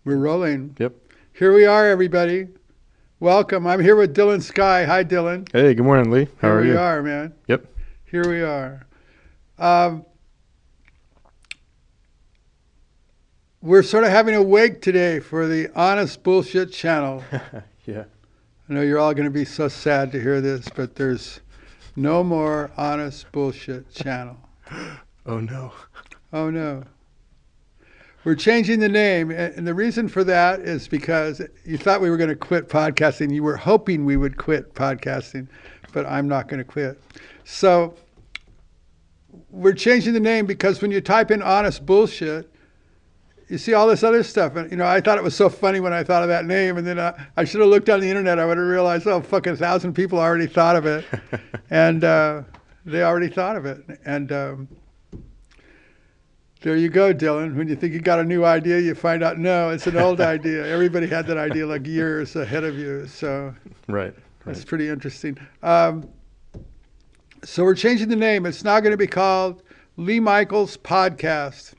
We're rolling. Yep. Here we are, everybody. Welcome. I'm here with Dylan Sky. Hi, Dylan. Hey, good morning, Lee. How are you? Here we are, man. Yep. Here we are. We're sort of having a wake today for the Honest Bullshit channel. Yeah. I know you're all going to be so sad to hear this, but there's no more Honest Bullshit channel. Oh, no. Oh, no. We're changing the name, and the reason for that is because you thought we were going to quit podcasting. You were hoping we would quit podcasting, but I'm not going to quit. So we're changing the name because when you type in Honest Bullshit, you see all this other stuff. And, I thought it was so funny when I thought of that name, and then I should have looked on the internet. I would have realized, fucking 1,000 people already thought of it, and they already thought of it. And there you go, Dylan. When you think you got a new idea, you find out, no, it's an old idea. Everybody had that idea like years ahead of you. So Right. that's pretty interesting. So we're changing the name. It's now going to be called Lee Michaels Podcast.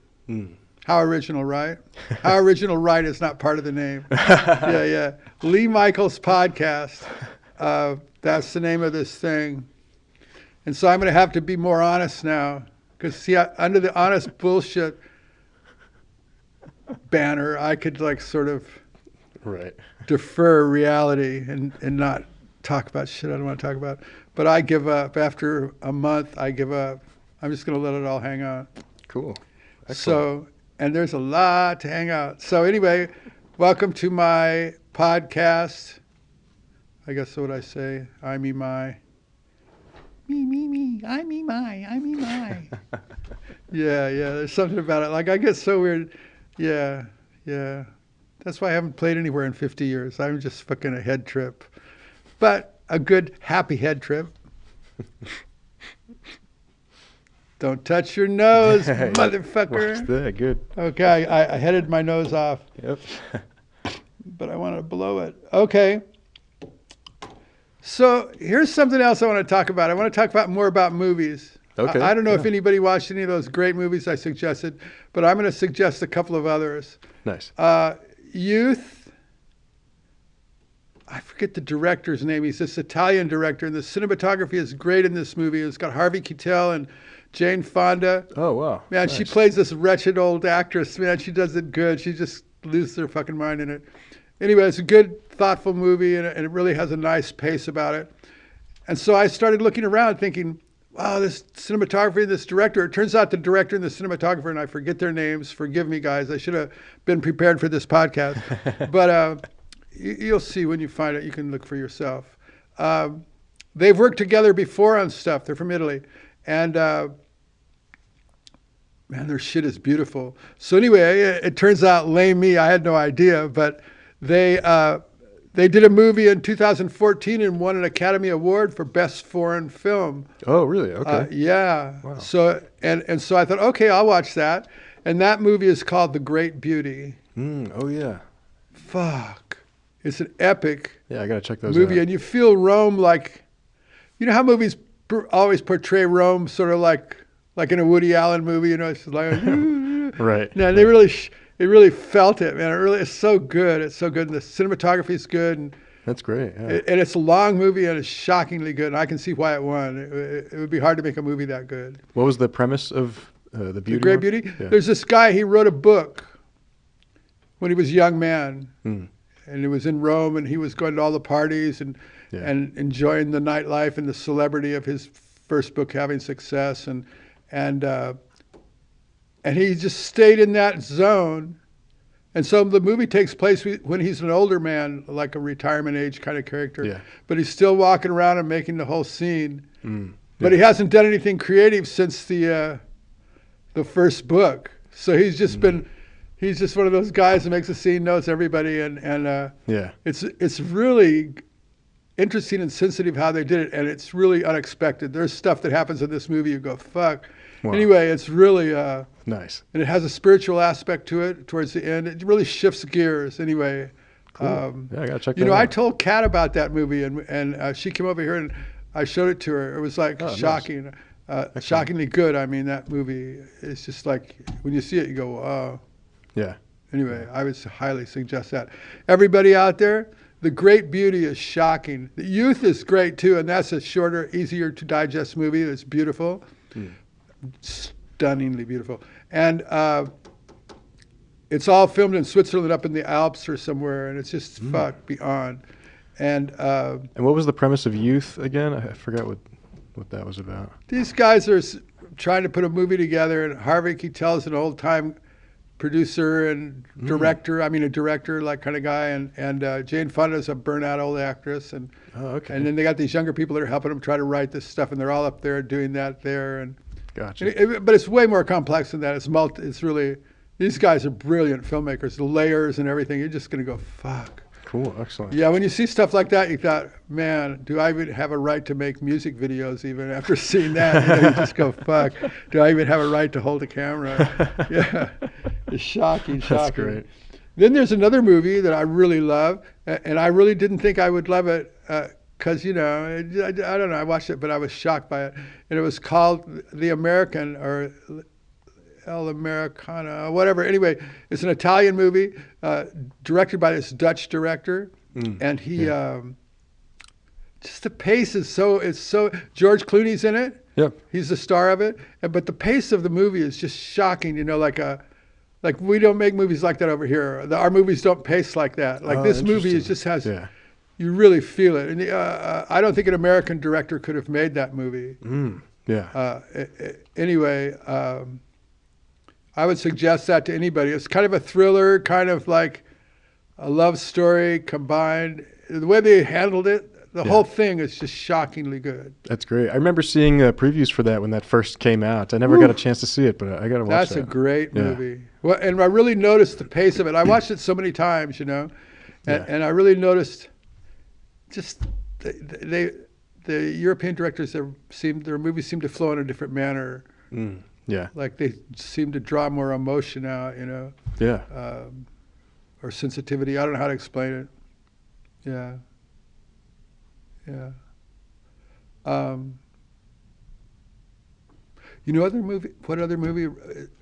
How original, right? How original, right, is not part of the name. Yeah. Lee Michaels Podcast. That's the name of this thing. And so I'm going to have to be more honest now. Because, see, under the Honest Bullshit banner, I could, sort of Right. defer reality and not talk about shit I don't want to talk about. But I give up. After a month, I give up. I'm just going to let it all hang out. Cool. Excellent. So, and there's a lot to hang out. So anyway, welcome to my podcast. I guess what I say, I, me, my. Me, I, me, my, I, me, my. Yeah, there's something about it. I get so weird. Yeah. That's why I haven't played anywhere in 50 years. I'm just fucking a head trip. But a good, happy head trip. Don't touch your nose, motherfucker. Watch that. Good. Okay, I headed my nose off. Yep. But I want to blow it. Okay. So here's something else I want to talk about. I want to talk more about movies. Okay. I don't know if anybody watched any of those great movies I suggested, but I'm going to suggest a couple of others. Nice. Youth. I forget the director's name. He's this Italian director, and the cinematography is great in this movie. It's got Harvey Keitel and Jane Fonda. Oh, wow. Man, Nice. She plays this wretched old actress. Man, she does it good. She just loses her fucking mind in it. Anyway, it's a good, thoughtful movie, and it really has a nice pace about it. And so I started looking around thinking, wow, this cinematography, this director. It turns out the director and the cinematographer, and I forget their names. Forgive me, guys. I should have been prepared for this podcast. But you'll see when you find it. You can look for yourself. They've worked together before on stuff. They're from Italy. And man, their shit is beautiful. So anyway, it turns out, lame me, I had no idea, but they did a movie in 2014 and won an Academy Award for Best Foreign Film. Oh, really? Okay. Yeah. Wow. So and so I thought, okay, I'll watch that. And that movie is called The Great Beauty. Oh, yeah. Fuck. It's an epic Yeah, I got to check those movie, out. and you feel Rome like, how movies always portray Rome sort of like in a Woody Allen movie, it's like, Right. No, they really, it really felt it, man. It's so good. It's so good. And the cinematography is good. And That's great. Yeah. and it's a long movie, and it's shockingly good. And I can see why it won. It would be hard to make a movie that good. What was the premise of The Beauty? The Great one? Beauty? Yeah. There's this guy, he wrote a book when he was a young man. And it was in Rome, and he was going to all the parties and enjoying the nightlife and the celebrity of his first book having success. And he just stayed in that zone. And so the movie takes place when he's an older man, like a retirement age kind of character. Yeah. But he's still walking around and making the whole scene. But Yeah. he hasn't done anything creative since the first book. So he's just he's just one of those guys that makes a scene, knows everybody, and Yeah. it's really interesting and sensitive how they did it, and it's really unexpected. There's stuff that happens in this movie you go, fuck. Wow. Anyway, it's really Nice. and it has a spiritual aspect to it towards the end. It really shifts gears. Anyway, Cool. Yeah, I got to check that out. I told Kat about that movie, and she came over here and I showed it to her. It was like nice. shocking, shockingly good. I mean, that movie is just like when you see it, you go, wow. Yeah. Anyway, I would highly suggest that. Everybody out there, the great beauty is shocking. The youth is great too, and that's a shorter, easier to digest movie. It's beautiful, stunningly beautiful, and it's all filmed in Switzerland, up in the Alps or somewhere, and it's just fuck beyond. And what was the premise of Youth again? I forgot what that was about. These guys are trying to put a movie together, and Harvey Keitel's an old-time producer and director. I mean, a director like kind of guy, and Jane Fonda's a burnout old actress, and and then they got these younger people that are helping them try to write this stuff, and they're all up there doing that there. And gotcha. But it's way more complex than that. It's really, these guys are brilliant filmmakers. The layers and everything. You're just gonna go fuck. Cool, excellent. Yeah, when you see stuff like that, you thought, man, do I even have a right to make music videos even after seeing that? You just go, fuck, do I even have a right to hold a camera? Yeah, it's shocking. That's great. Then there's another movie that I really love, and I really didn't think I would love it because, I don't know, I watched it, but I was shocked by it. And it was called The American, or El Americana, whatever. Anyway, it's an Italian movie directed by this Dutch director, and he just the pace is so George Clooney's in it. Yep, he's the star of it, but the pace of the movie is just shocking. Like we don't make movies like that over here. Our movies don't pace like that. Like this movie just has. Yeah. You really feel it, and I don't think an American director could have made that movie. Anyway. I would suggest that to anybody. It's kind of a thriller, kind of like a love story combined. The way they handled it, the whole thing is just shockingly good. That's great. I remember seeing previews for that when that first came out. I never got a chance to see it, but I got to watch that. That's a great movie. Well, and I really noticed the pace of it. I watched it so many times, and I really noticed just the European directors, their movies seem to flow in a different manner. Yeah. Like they seem to draw more emotion out, Yeah. Or sensitivity. I don't know how to explain it. Yeah. Yeah. What other movie,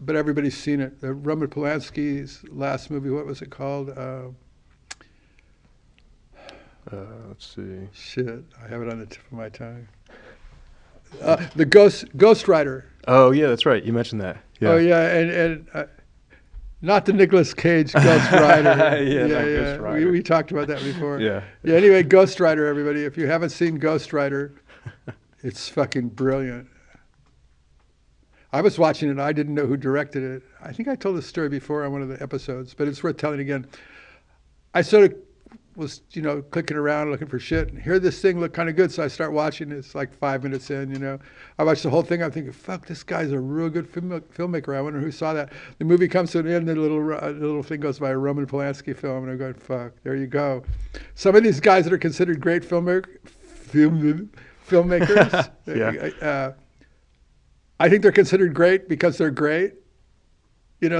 but everybody's seen it. Roman Polanski's last movie, what was it called? Let's see. Shit, I have it on the tip of my tongue. The Ghost Rider. Oh yeah, that's right. You mentioned that. Yeah. Oh yeah, and not the Nicolas Cage Ghost Rider. Ghost Rider. We talked about that before. Yeah. Anyway, Ghost Rider, everybody. If you haven't seen Ghost Rider, it's fucking brilliant. I was watching it. I didn't know who directed it. I think I told this story before on one of the episodes, but it's worth telling again. I sort of was, clicking around looking for shit, and here this thing looked kind of good, so I start watching it. It's like 5 minutes in, I watched the whole thing. I'm thinking, fuck, this guy's a real good filmmaker. I wonder who saw that. The movie comes to an end, and the little thing goes by, a Roman Polanski film, and I'm going, fuck, there you go. Some of these guys that are considered great filmmakers, I think they're considered great because they're great.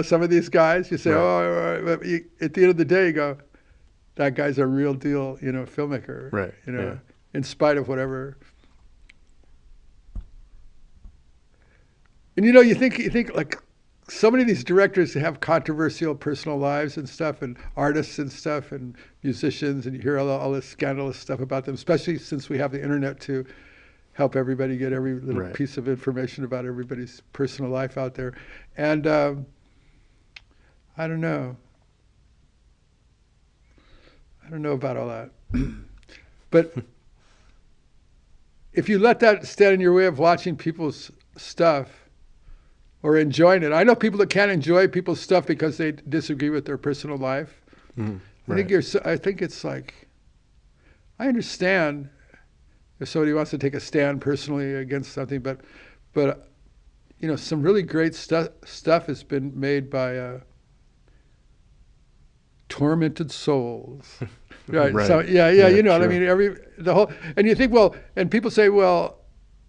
Some of these guys, you say, at the end of the day, you go, that guy's a real deal, filmmaker. Right. In spite of whatever. And you think like so many of these directors have controversial personal lives and stuff, and artists and stuff, and musicians, and you hear all this scandalous stuff about them, especially since we have the internet to help everybody get every little piece of information about everybody's personal life out there. And I don't know. I don't know about all that. But if you let that stand in your way of watching people's stuff or enjoying it, I know people that can't enjoy people's stuff because they disagree with their personal life. I think it's like, I understand if somebody wants to take a stand personally against something, but some really great stuff has been made by tormented souls. Right. So what I mean, and you think, and people say,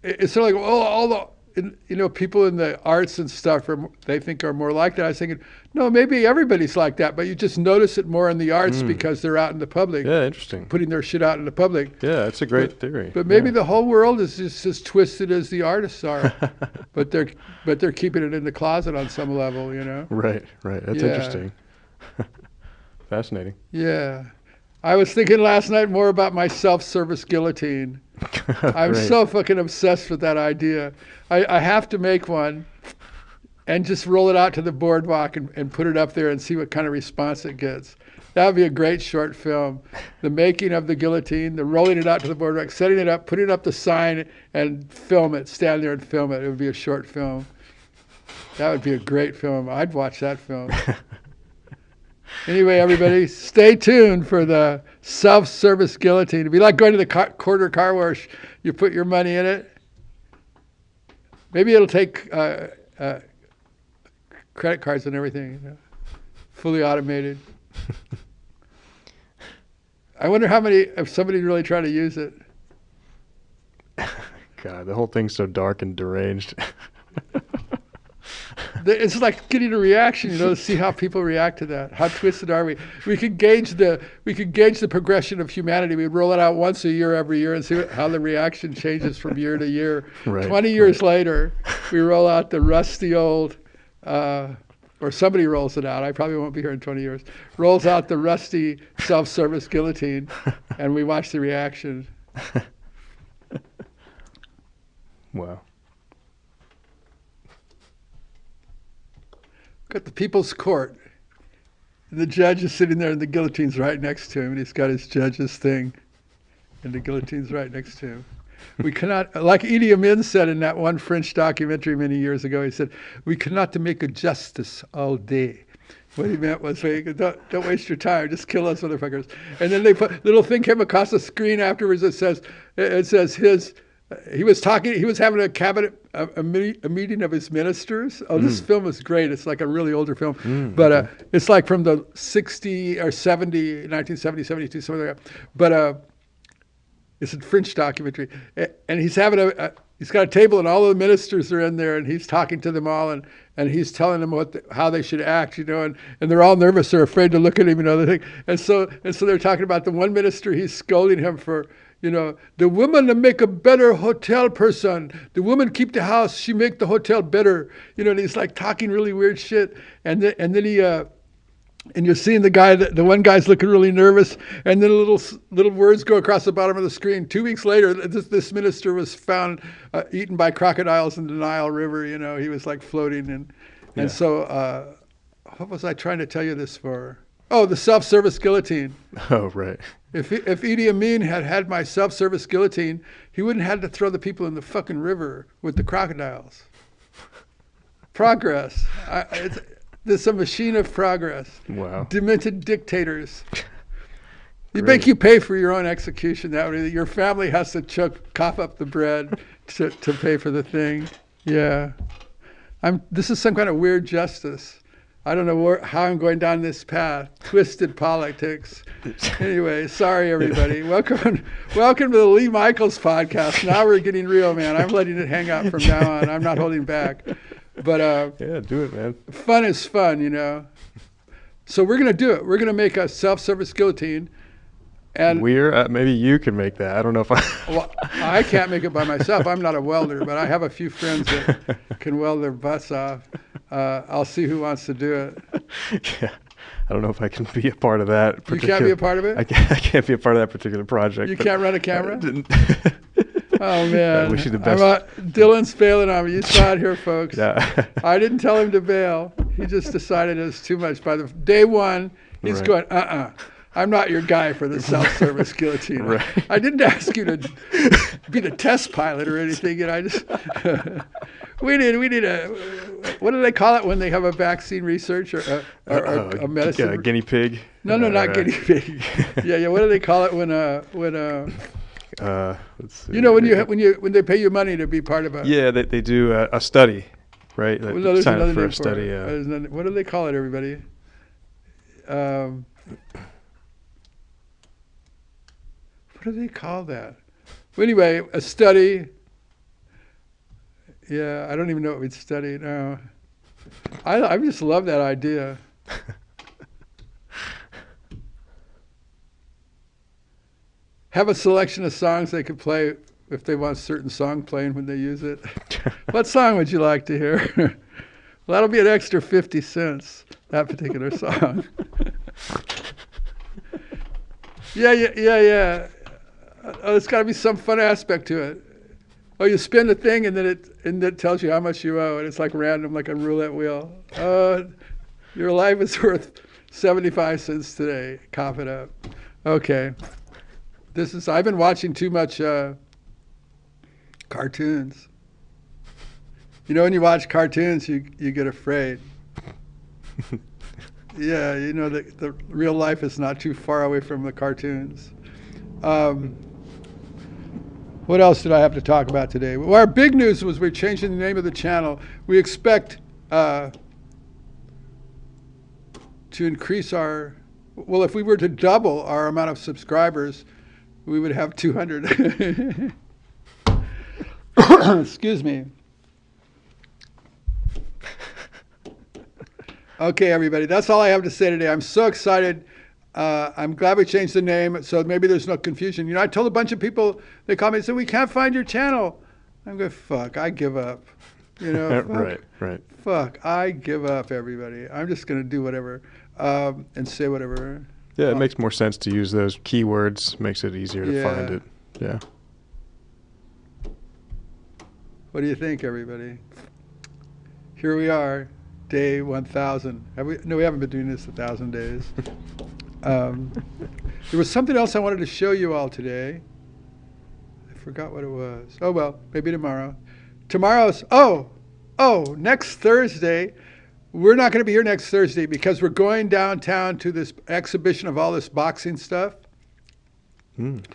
it's sort of like, all the people in the arts and stuff they think are more like that. I was thinking, no, maybe everybody's like that, but you just notice it more in the arts because they're out in the public. Yeah, interesting. Putting their shit out in the public. Yeah, that's a great theory. But maybe the whole world is just as twisted as the artists are, but they're keeping it in the closet on some level, Right. That's interesting. Fascinating. Yeah. I was thinking last night more about my self-service guillotine. I'm Great. so fucking obsessed with that idea. I have to make one and just roll it out to the boardwalk and put it up there and see what kind of response it gets. That would be a great short film. The making of the guillotine, the rolling it out to the boardwalk, setting it up, putting up the sign, and film it. Stand there and film it. It would be a short film. That would be a great film. I'd watch that film. Anyway, everybody, stay tuned for the self-service guillotine. It'd be like going to the quarter car wash. You put your money in it. Maybe it'll take credit cards and everything, fully automated. I wonder if somebody really tried to use it. God, the whole thing's so dark and deranged. It's like getting a reaction, to see how people react to that. How twisted are we? We could gauge the progression of humanity. We'd roll it out once a year, every year, and see how the reaction changes from year to year. Right, 20 years later, we roll out the rusty old, or somebody rolls it out. I probably won't be here in 20 years. Rolls out the rusty self-service guillotine, and we watch the reaction. Wow. Got the People's Court. And the judge is sitting there, and the guillotine's right next to him, and he's got his judge's thing, and the guillotine's right next to him. We cannot, like Idi Amin said in that one French documentary many years ago, he said, we cannot make a justice all day. What he meant was, don't waste your time, just kill us motherfuckers. And then they put, little thing came across the screen afterwards that says he was having a cabinet, a meeting of his ministers. Oh, this film is great. It's like a really older film, but it's like from the 60 or 70, 1970, 72, something like that. But it's a French documentary, and he's having he's got a table, and all the ministers are in there, and he's talking to them all, and he's telling them how they should act, and they're all nervous. They're afraid to look at him, and so they're talking about the one minister. He's scolding him for, the woman to make a better hotel person. The woman keep the house, she make the hotel better. And he's like talking really weird shit. And then he, and you're seeing the one guy's looking really nervous. And then little words go across the bottom of the screen. 2 weeks later, this minister was found eaten by crocodiles in the Nile River. He was like floating. And so, what was I trying to tell you this for? Oh, the self-service guillotine. Oh, right. If Idi Amin had my self-service guillotine, he wouldn't have had to throw the people in the fucking river with the crocodiles. Progress. There's a machine of progress. Wow. Demented dictators. They make you pay for your own execution. That way, your family has to cough up the bread to pay for the thing. Yeah. This is some kind of weird justice. I don't know how I'm going down this path. Twisted politics. Anyway, sorry everybody. Welcome to the Lee Michaels podcast. Now we're getting real, man. I'm letting it hang out from now on. I'm not holding back. But yeah, do it, man. Fun is fun, So we're gonna do it. We're gonna make a self-service guillotine. And maybe you can make that. I don't know if Well, I can't make it by myself. I'm not a welder, but I have a few friends that can weld their butts off. I'll see who wants to do it. Yeah, I don't know if I can be a part of that. You can't be a part of it? I can't be a part of that particular project. You can't run a camera? Oh, man. I wish you the best. Dylan's bailing on me. You saw it here, folks. Yeah. I didn't tell him to bail. He just decided it was too much. By the day one, he's going, I'm not your guy for the self-service guillotine. Right. I didn't ask you to be the test pilot or anything. I just, we need a, what do they call it when they have a vaccine research or a medicine? Guinea pig. No, not guinea pig. Yeah. What do they call it when let's see. when they pay you money to be part of a. Yeah, they do a study, right? Well, no, there's Sign another up for name a study. for it. What do they call it, everybody? What do they call that? Well, anyway, a study. Yeah, I don't even know what we'd study now. I just love that idea. Have a selection of songs they could play if they want a certain song playing when they use it. What song would you like to hear? Well, that'll be an extra 50 cents. that particular song. Yeah. Oh, there's got to be some fun aspect to it. Oh, you spin the thing and then it tells you how much you owe, and it's like random, like a roulette wheel. Your life is worth 75 cents today. Cough it up. Okay. I've been watching too much cartoons. You know, when you watch cartoons, you get afraid. Yeah, you know that the real life is not too far away from the cartoons. What else did I have to talk about today? Well, our big news was we're changing the name of the channel. We expect to increase if we were to double our amount of subscribers, we would have 200. Excuse me. Okay, everybody, that's all I have to say today. I'm so excited. I'm glad we changed the name, so maybe there's no confusion. You know, I told a bunch of people, they called me and said, we can't find your channel. I'm going, fuck, I give up. You know, Right. Fuck, I give up, everybody. I'm just going to do whatever and say whatever. Yeah, it makes more sense to use those keywords. Makes it easier to find it. Yeah. What do you think, everybody? Here we are, day 1,000. No, we haven't been doing this 1,000 days. There was something else I wanted to show you all today. I forgot what it was. Oh, well, maybe tomorrow. Next Thursday. We're not going to be here next Thursday because we're going downtown to this exhibition of all this boxing stuff. And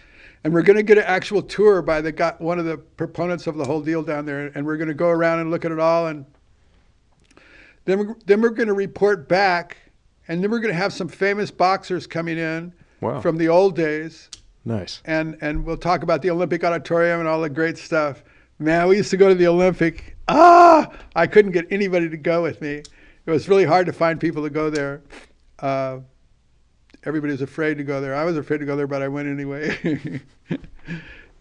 we're going to get an actual tour by one of the proponents of the whole deal down there. And we're going to go around and look at it all. And then we're going to report back. And then we're going to have some famous boxers coming in from the old days. Nice. And we'll talk about the Olympic Auditorium and all the great stuff. Man, we used to go to the Olympic. I couldn't get anybody to go with me. It was really hard to find people to go there. Everybody was afraid to go there. I was afraid to go there, but I went anyway.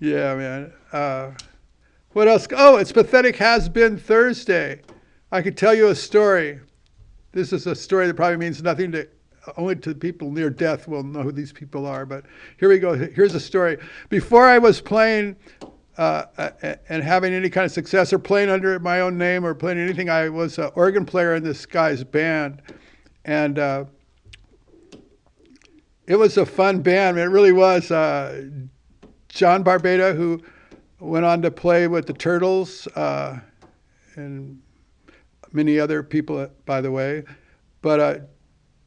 Yeah, man. What else? Oh, it's Pathetic Has Been Thursday. I could tell you a story. This is a story that probably means nothing only to people near death will know who these people are. But here we go. Here's a story. Before I was playing and having any kind of success or playing under my own name or playing anything, I was an organ player in this guy's band. And it was a fun band. It really was. John Barbada, who went on to play with the Turtles and many other people, by the way. But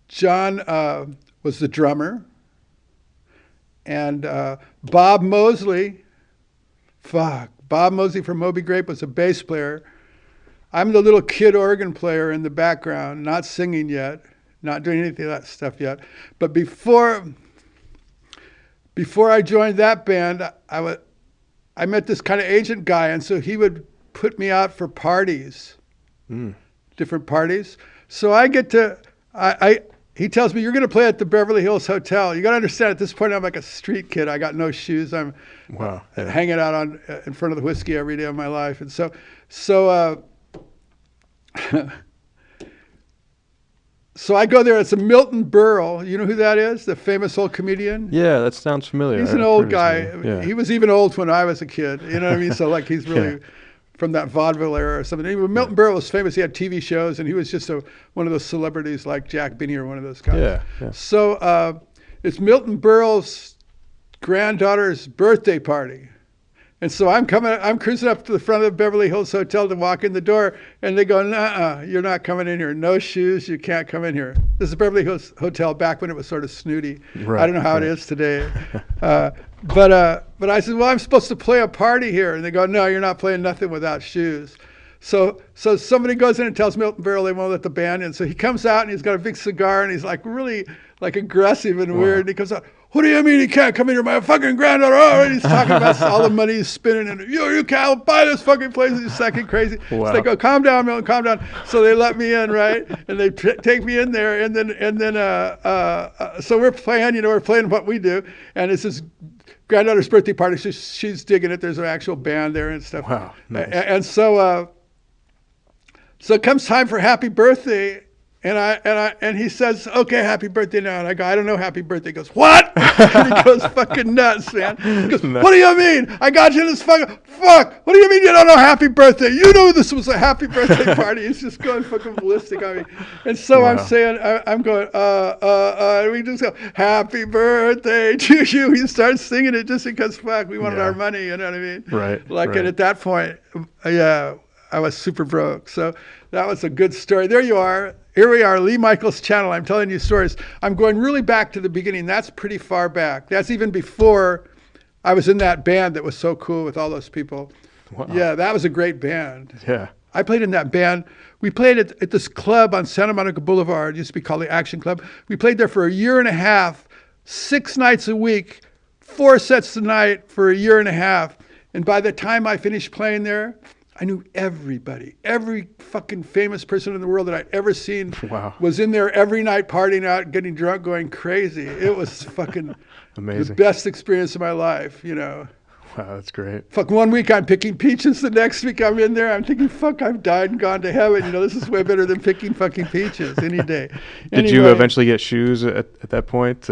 John was the drummer. And Bob Mosley from Moby Grape was a bass player. I'm the little kid organ player in the background, not singing yet, not doing anything of that stuff yet. But before I joined that band, I met this kind of agent guy, and so he would put me out for parties, different parties. So I get to, he tells me, you're going to play at the Beverly Hills Hotel. You got to understand, at this point, I'm like a street kid. I got no shoes. I'm hanging out in front of the whiskey every day of my life. And so I go there. It's a Milton Berle. You know who that is? The famous old comedian? Yeah, that sounds familiar. He's an old guy. Yeah. He was even old when I was a kid. You know what I mean? So like he's really from that vaudeville era or something. Anyway, Milton Berle was famous. He had TV shows, and he was just one of those celebrities like Jack Benny or one of those guys. Yeah. So it's Milton Berle's granddaughter's birthday party. And so I'm cruising up to the front of the Beverly Hills Hotel to walk in the door, and they go, "Nuh-uh, you're not coming in here. No shoes, you can't come in here." This is Beverly Hills Hotel back when it was sort of snooty. Right, I don't know how it is today. But I said, "Well, I'm supposed to play a party here." And they go, "No, you're not playing nothing without shoes." So somebody goes in and tells Milton Berle they won't let the band in. So he comes out and he's got a big cigar and he's like really like aggressive and weird. And he comes out, "What do you mean he can't come in here? My fucking granddaughter." Oh, and he's talking about all the money he's spending. And you can't buy this fucking place. He's fucking crazy. Wow. So they go, "Calm down, Milton, calm down." So they let me in, right? And they take me in there. And then so we're playing, we're playing what we do. And it's this granddaughter's birthday party. She's digging it. There's an actual band there and stuff. Wow. Nice. And so it comes time for happy birthday. And he says, "Okay, happy birthday now." And I go, "I don't know, happy birthday." He goes, "What?" And he goes fucking nuts, man. He goes, "What do you mean? I got you this fuck. What do you mean you don't know happy birthday? You knew this was a happy birthday party." He's just going fucking ballistic on me. And so Wow. I'm saying, I'm going, and we just go, "Happy birthday to you." He starts singing it just because, fuck, we wanted Yeah. our money, you know what I mean? Right. Like, right. and at that point, yeah, I was super broke. So that was a good story. There you are. Here we are, Lee Michaels channel. I'm telling you stories. I'm going really back to the beginning. That's pretty far back. That's even before I was in that band that was so cool with all those people. Wow. Yeah, that was a great band. Yeah. I played in that band. We played at this club on Santa Monica Boulevard. It used to be called the Action Club. We played there for a year and a half, 6 nights a week, 4 sets a night for a year and a half. And by the time I finished playing there, I knew everybody. Every fucking famous person in the world that I'd ever seen Wow. was in there every night partying out, getting drunk, going crazy. It was fucking Amazing. the best experience of my life, you know. Wow, that's great. Fuck, one week I'm picking peaches, the next week I'm in there, I'm thinking, fuck, I've died and gone to heaven. You know, this is way better than picking fucking peaches any day. Did you Anyway, eventually get shoes at that point?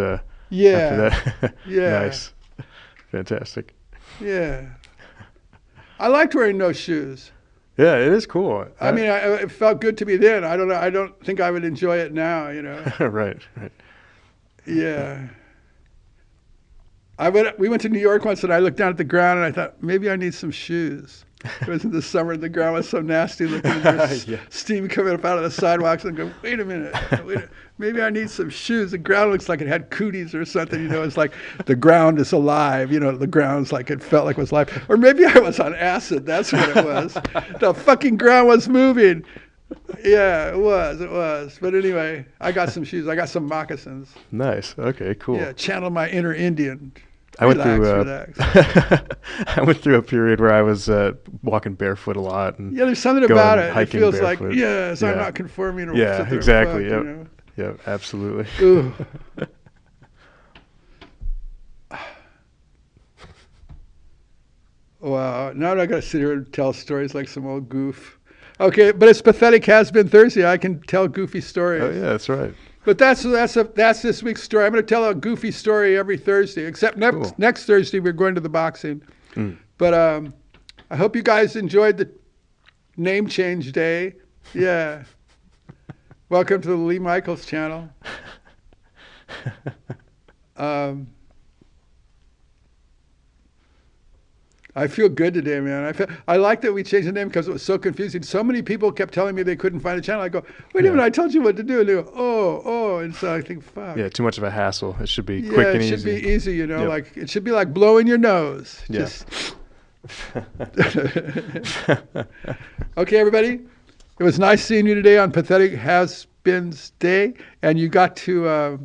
Yeah. After that? Yeah. Nice. Fantastic. Yeah. I liked wearing no shoes. Yeah, it is cool. I mean, it felt good to me then. I don't know. I don't think I would enjoy it now, you know. right. Yeah. We went to New York once and I looked down at the ground and I thought, maybe I need some shoes. It was in the summer and the ground was so nasty looking. And there's Yeah. steam coming up out of the sidewalks and go, wait a minute. Maybe I need some shoes. The ground looks like it had cooties or something. You know, it's like the ground is alive. You know, the ground's like it felt like it was alive. Or maybe I was on acid. That's what it was. The fucking ground was moving. Yeah, it was. But anyway, I got some shoes. I got some moccasins. Nice. Okay, cool. Yeah, channel my inner Indian. I went Relax. I went through a period where I was walking barefoot a lot. And Yeah, there's something going about it. It hiking feels like, barefoot. yes, I'm Yeah. not conforming. Or Yeah, sit there, exactly. fuck, Yep. you know? Yeah, absolutely. Ooh. Wow. Now I got to sit here and tell stories like some old goof. Okay, but it's Pathetic Has Been Thursday. I can tell goofy stories. Oh yeah, that's right. But that's this week's story. I'm going to tell a goofy story every Thursday, except Cool. next Thursday we're going to the boxing. Mm. But I hope you guys enjoyed the name change day. Yeah. Welcome to the Lee Michaels channel. I feel good today, man. I like that we changed the name because it was so confusing. So many people kept telling me they couldn't find the channel. I go, wait a minute, I told you what to do. And they go, oh. And so I think, fuck. Yeah, too much of a hassle. It should be quick and easy. It should be easy, you know. Yep. Like it should be like blowing your nose. Yeah. Just okay, everybody. It was nice seeing you today on Pathetic Has Been's Day, and you got to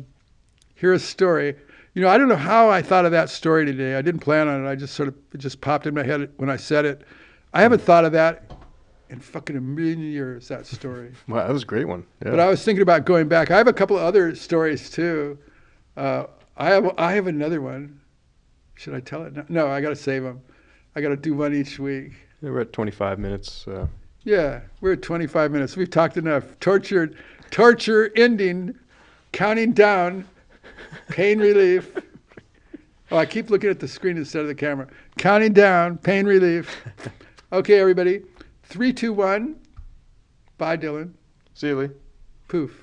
hear a story. You know, I don't know how I thought of that story today. I didn't plan on it. It just popped in my head when I said it. I haven't thought of that in fucking a million years, that story. Wow, that was a great one. Yeah. But I was thinking about going back. I have a couple of other stories too. I have another one. Should I tell it? No, I got to save them. I got to do one each week. Yeah, we're at 25 minutes. Yeah, we're at 25 minutes. We've talked enough. Torture ending, counting down, pain relief. Oh, I keep looking at the screen instead of the camera. Counting down, pain relief. Okay, everybody. 3, 2, 1. Bye, Dylan. See you, Lee. Poof.